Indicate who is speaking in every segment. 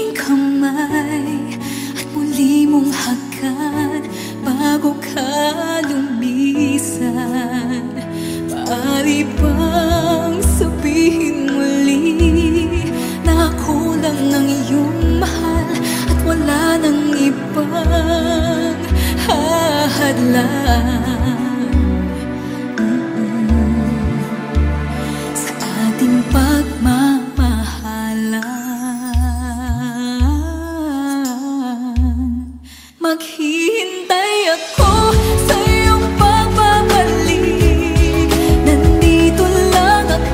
Speaker 1: aking kamay at muli mong hagkan bago ka lumisan. Maaari bang sabihin muli na ako lang ang iyong mahal at wala nang ibang hahadlang sa ating pagmamahalan? Maghihintay ako sa iyong pagbabalik. Nandito lang ako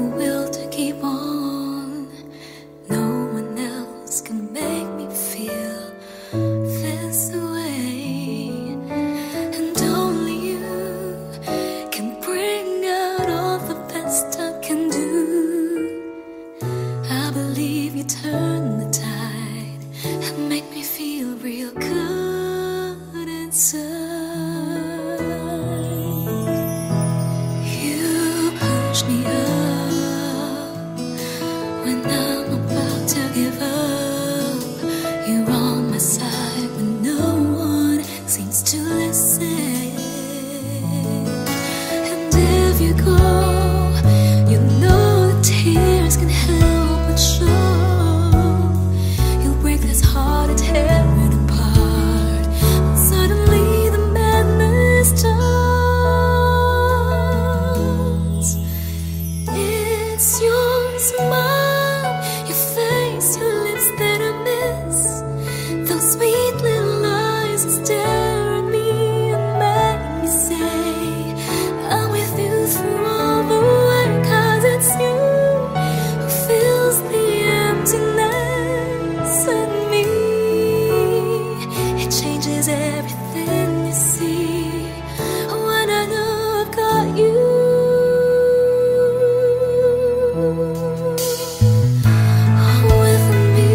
Speaker 1: the will to keep on. No one else can make me feel this way, and only you can bring out all the best I can do. I believe you turn the tide and make me feel real good inside. You push me up when I'm about to give up. You're on my side when no one seems to listen. And if you go, you know the tears can help but show. You'll break this heart and tear it apart. And suddenly the madness starts. It's your smile, your face, your lips that I miss. Those sweet little eyes that stare at me and make me say I'm with you through all the way. 'Cause it's you who fills the emptiness in me. It changes everything you see when I know I've got you. With me.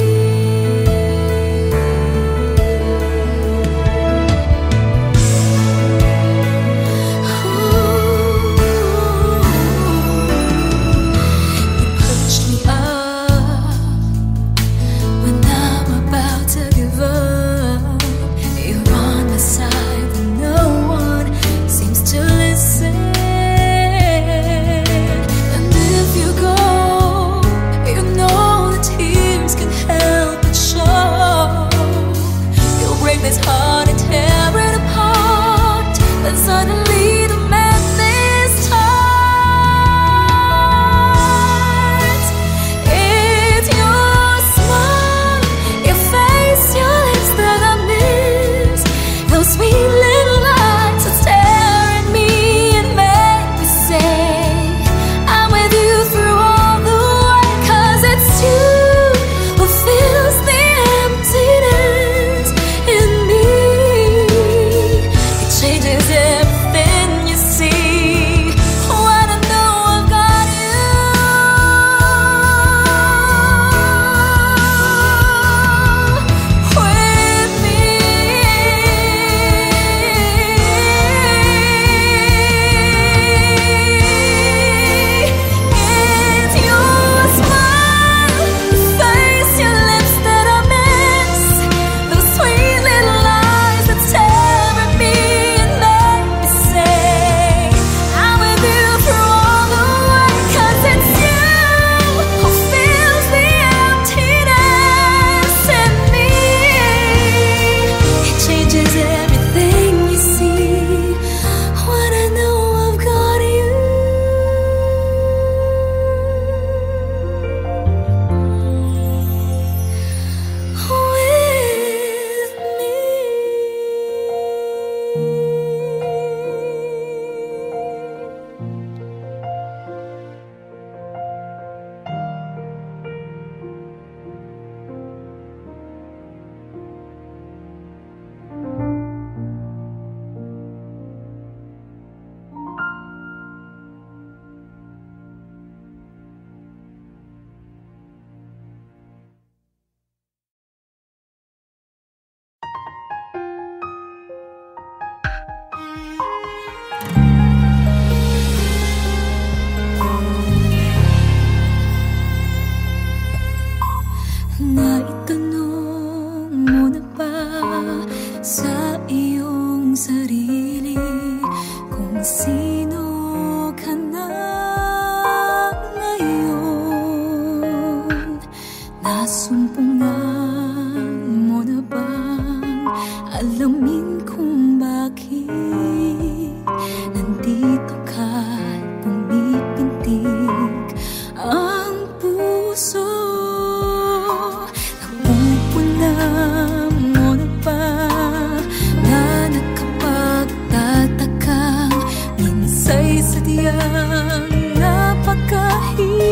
Speaker 1: You pushed me up when I'm about to give up. You're on my side when no one seems to listen. And if you go, you know the tears can help but show. You'll break this heart and tear it apart. Then suddenly the madness starts. It's your smile, your face, your lips that I miss. Those sweet little eyes that stare at me and make me say I'm with you through all the way. 'Cause it's you who fills the emptiness in me. It changes everything you see when I know I've got you. With me. It's your smile, your face, your lips that I miss. Those sweet little eyes that stare at me and make me say I'm with you through all the way. 'Cause it's you who fills the emptiness in me. It changes everything you see when I know I've got you. With me. Naitanong mo na ba sa iyong sarili kung sino ka na ngayon? Nasumpungan mo na bang alamin kung bakit nandito ka pumipintig ang puso? Sadyang napakahirap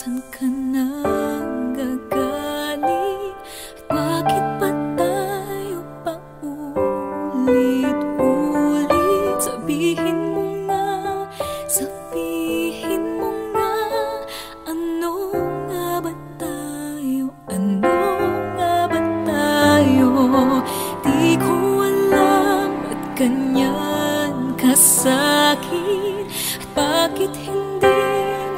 Speaker 1: San ka nang gagaling? At bakit pa tayo paulit-ulit? Sabihin mo nga, sabihin mo nga, ano nga ba tayo? Ano nga ba tayo? Di ko alam ba't ganyan ka sa'kin, at bakit hindi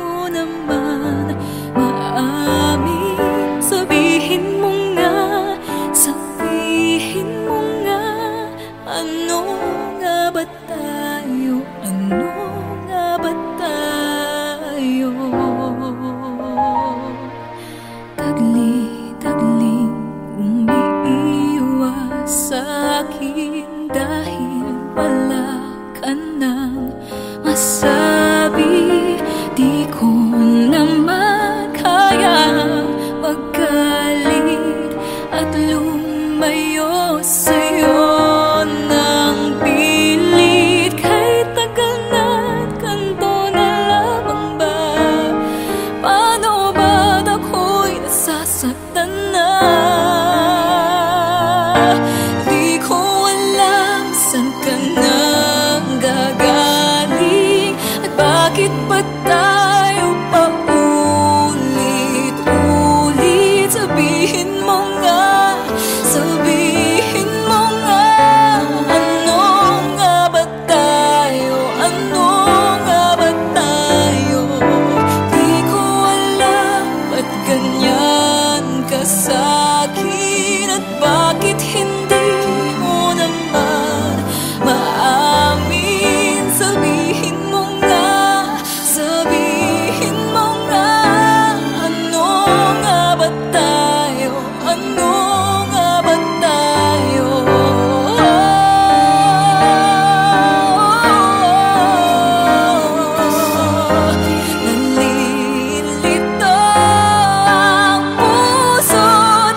Speaker 1: mo naman maamin. Sabihin mo nga, sabihin mo nga, ano nga ba tayo? Ano nga ba tayo? Tagli-tagling umiiwas sa'kin dahil wala ka nang masabi. Di ko naman kayang magalit at lumayo sa'yo ng pilit. Kahit tagal na't ganito na lamang ba? Paano ba't ako'y nasasaktan na? Di ko alam saan ka nang gagaling, at bakit ba tayo paulit-ulit? Sabihin mo nga, sabihin mo nga, ano nga ba tayo? Ano nga ba tayo? Di ko alam ba't ganyan ka sa'kin, at bakit hindi mo naman maamin. Sabihin mo nga, sabihin mo nga, ano nga ba tayo? Ano nga ba tayo? Nalilito ang puso,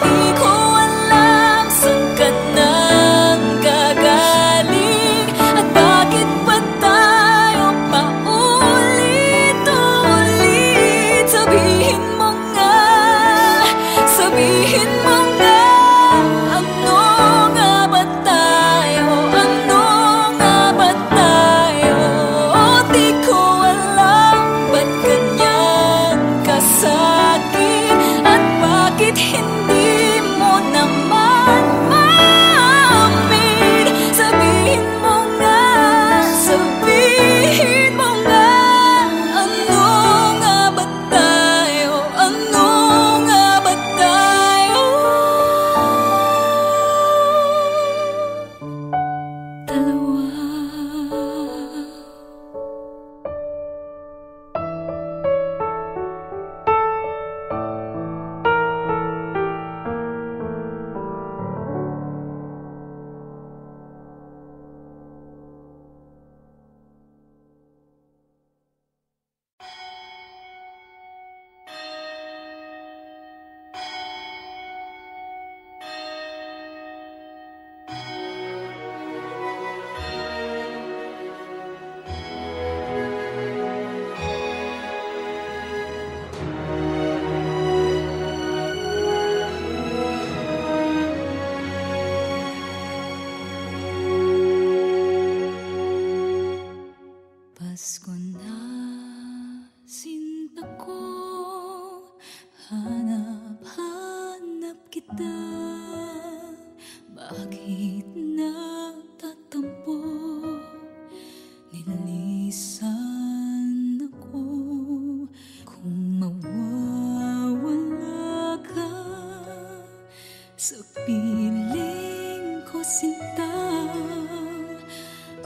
Speaker 1: di ko alam saan ka nang gagaling, at bakit ba tayo paulit-ulit? Sabihin mo nga, sabihin mo nga, ano nga ba tayo? Ano nga ba tayo? Di ko alam ba't ganyan ka sa'kin, at bakit hindi mo naman maamin. Sabihin mo nga, sabihin mo nga, ano nga ba tayo? Ano nga ba tayo? Dalawa. Pasko na, sinta ko, hanap-hanap kita. Bakit nagtatampo? Nililisan ako. Kung mawawala ka sa piling ko, sinta,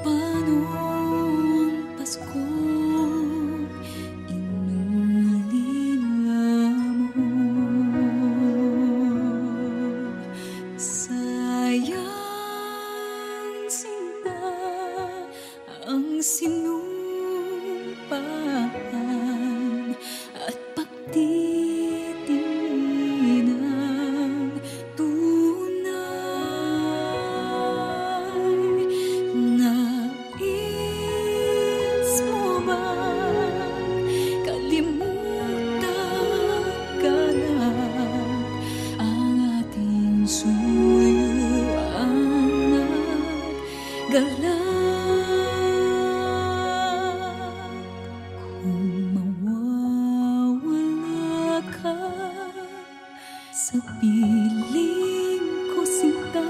Speaker 1: paano ang Pasko inulinga mo? Sayang, sinta, ang sinumpaan at pagtitingin ng tunay. sa piling ko sinta.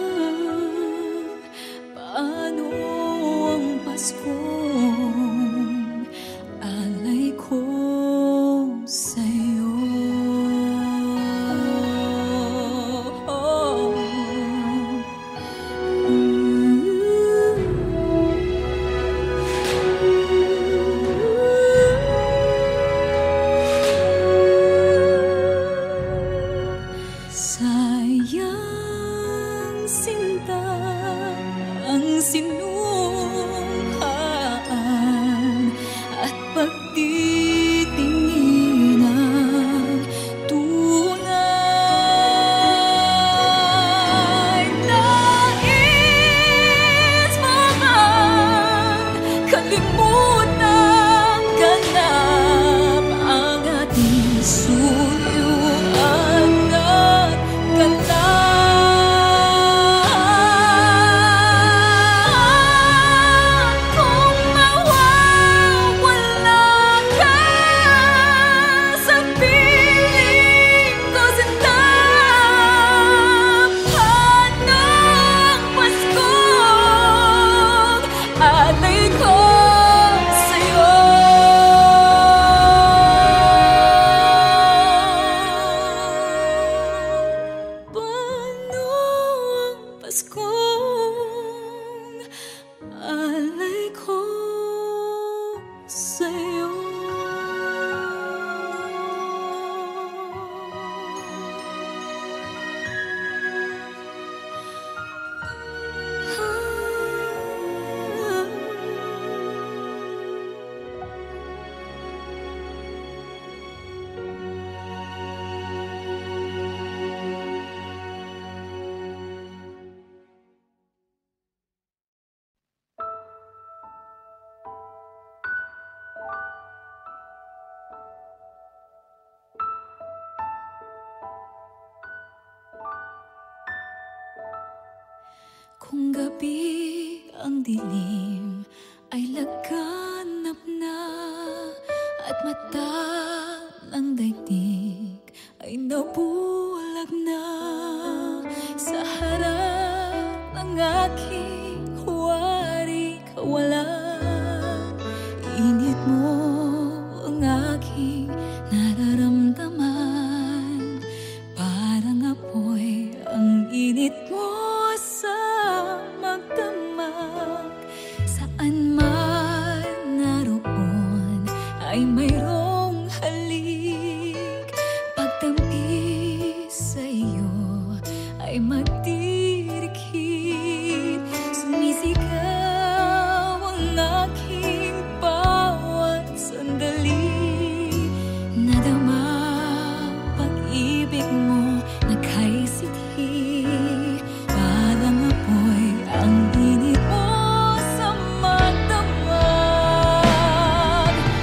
Speaker 1: Paano ang Paskong alay ko sa'yo? Sayang sinta ang sinukhaan at pagtitingin ng tunay. Nais mo bang kalimutan ganap ang ating suyuan at ganap? Paskong alay ko sa'yo. Kung gabi ang dilim ay laganap na at mata ng daigdig ay nabulag na sa harap ng aking huwari kawalan. Init mo ang aking nararamdaman, parang apoy ang init mo sa magdamag. Saan man naroon ay mayroong halik, pagtampis sa iyo ay magdirikit. Sumisigaw ang aking bawat sandali, nadama pag-ibig mo na kay sithi. Parang apoy ang init mo sa magdamag.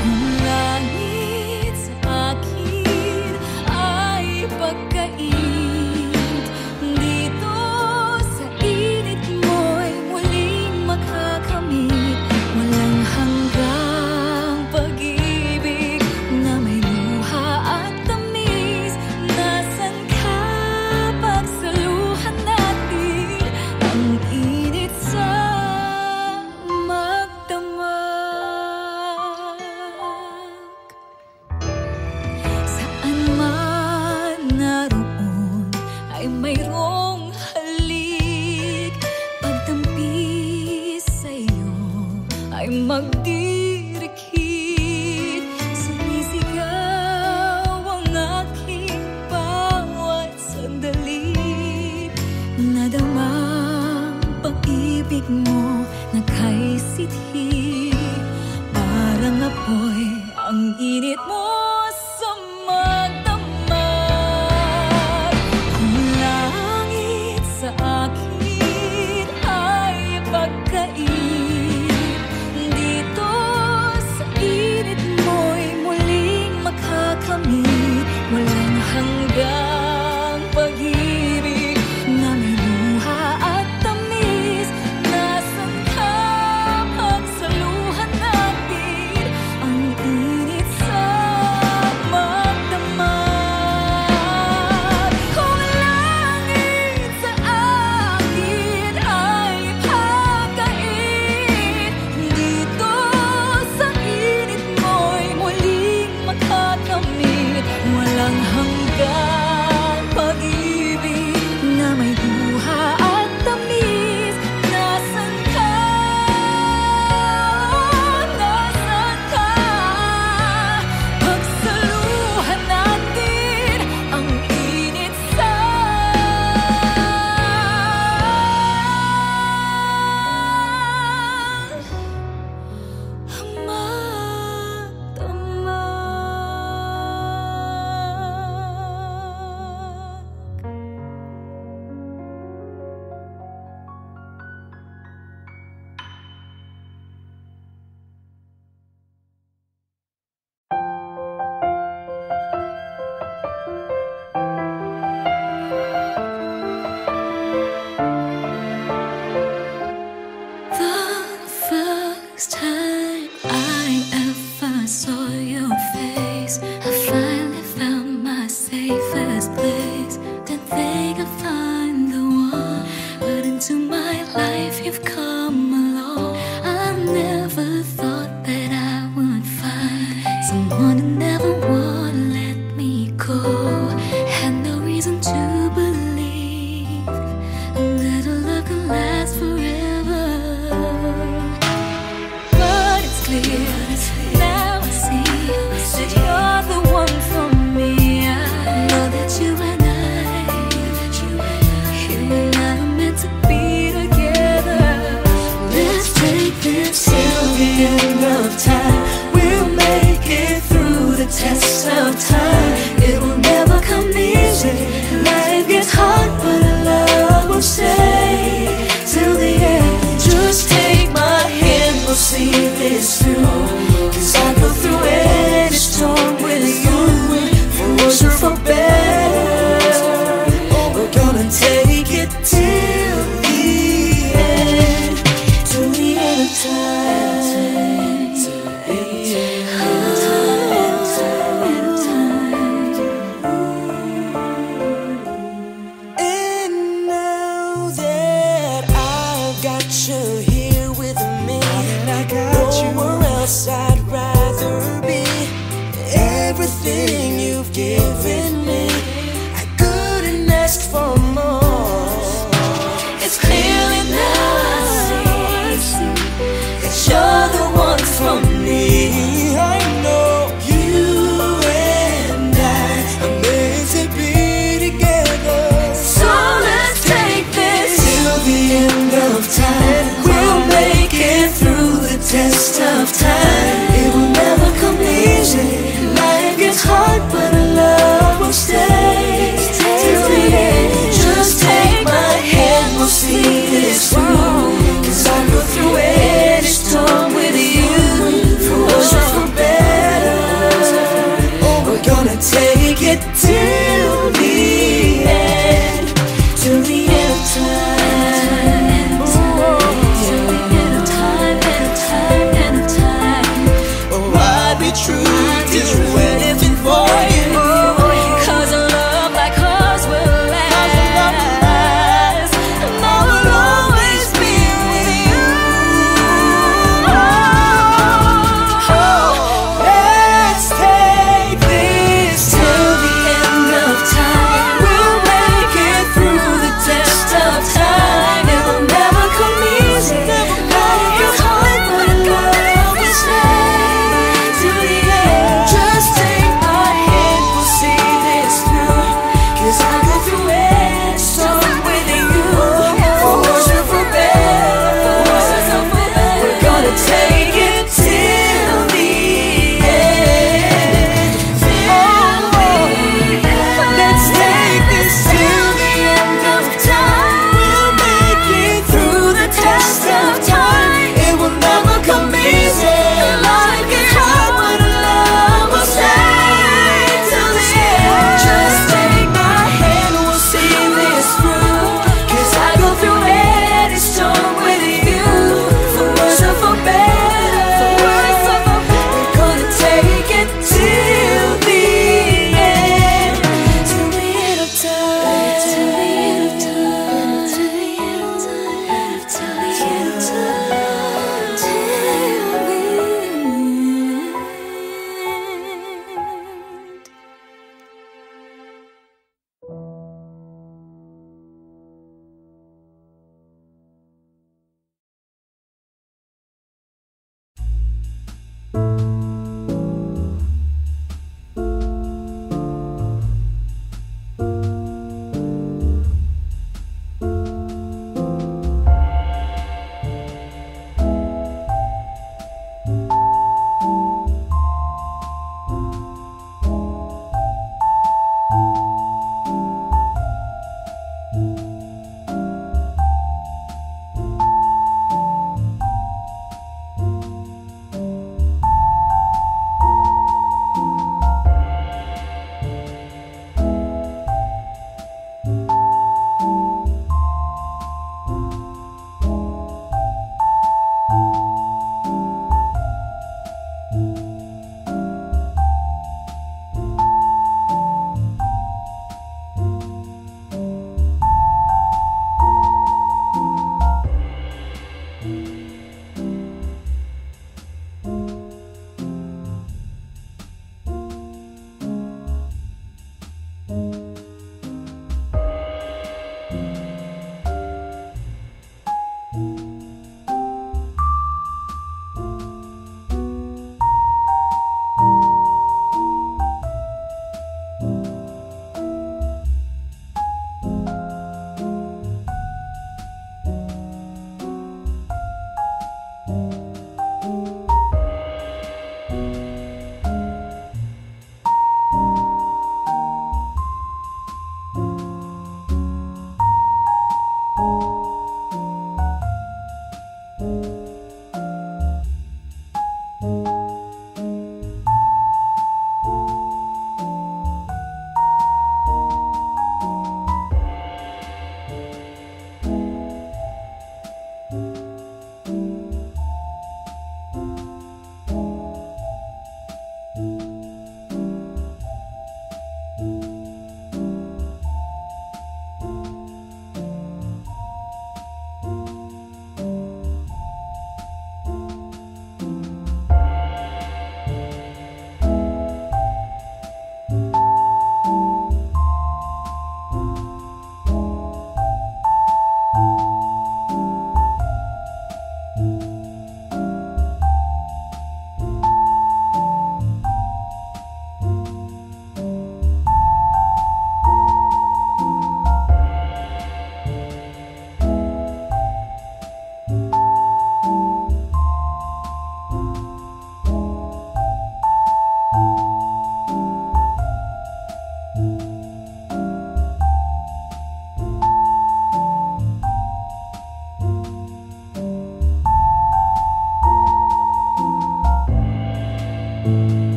Speaker 1: Kung langit sa akin ay pagkait, dito sa init mo'y muling makakamit. Walang hanggang pag-ibig na may luha at tamis. Nasaan ka pagsaluhan natin ang init sa magdamag? Saan man naroon ay mayroong halik, pagtampis sa iyo ay magdirikit. Sumisigaw ang aking bawat sandali, nadama pag-ibig mo na kay sithi. Parang apoy ang init mo sa magdamag. Kung langit sa akin ay pagkait, dito sa init mo'y muling makakamit. Walang hanggang pag-ibig na may luha at tamis. Nasaan ka pagsaluhan natin ang init sa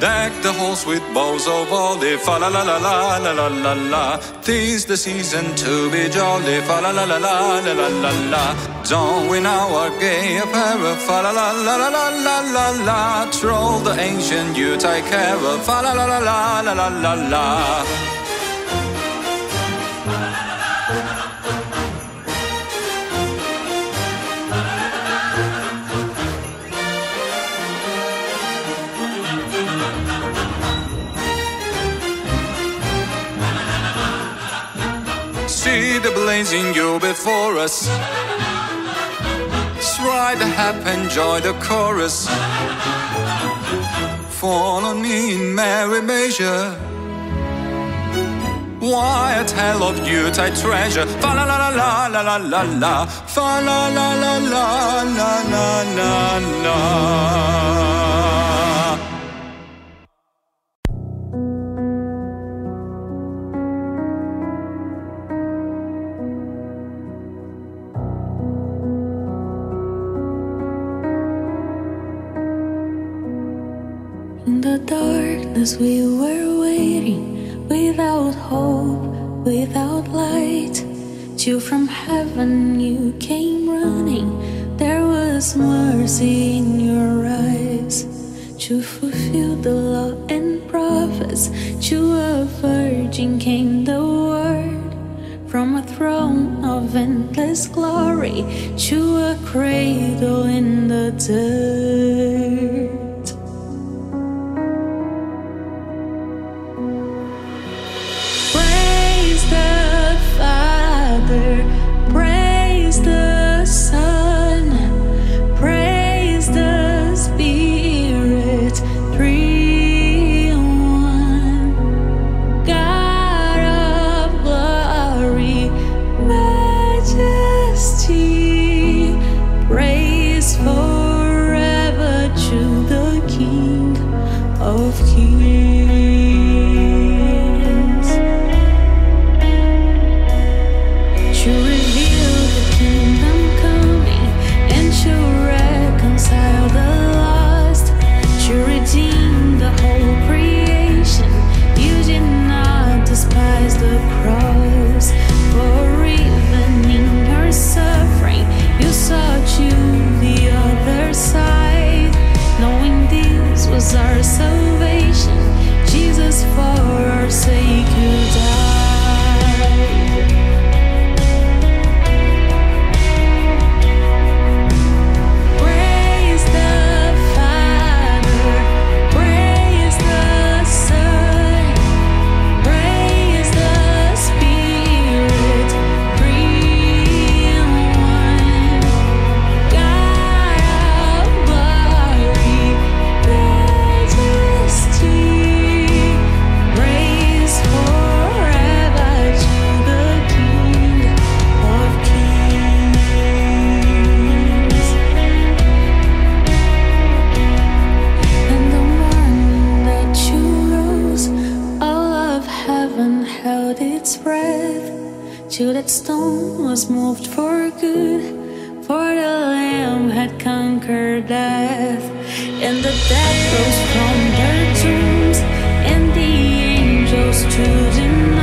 Speaker 2: Deck the halls with boughs of olive, fa la la la la la la la la. 'Tis the season to be jolly, fa la la la la la la la la. Don we now our gay apparel, fa la la la la la la la la. Troll the ancient Yuletide carol, fa la la la la la la la la. See the blazing Yule before us. Stride the hap, enjoy the chorus. Fall on me in merry measure. Why a tale of Yuletide treasure? Fa la la la la la la la la. Fa la la la la la la la la.
Speaker 1: In the darkness we were waiting, without hope, without light, till from heaven you came running. There was mercy in your eyes, to fulfill the law and prophets. To a virgin came the word, from a throne of endless glory, to a cradle in the dirt. Praise the Son, praise the Spirit, three in one. God of glory, majesty, praise forever to the King of Kings. To reveal the kingdom coming, and to reconcile the lost, to redeem the whole creation. You did not despise the cross, for even in your suffering you saw to the other side, knowing this was our salvation. Jesus, for our sake you died. Till that stone was moved for good, for the Lamb had conquered death, and the dead rose from their tombs, and the angels stood in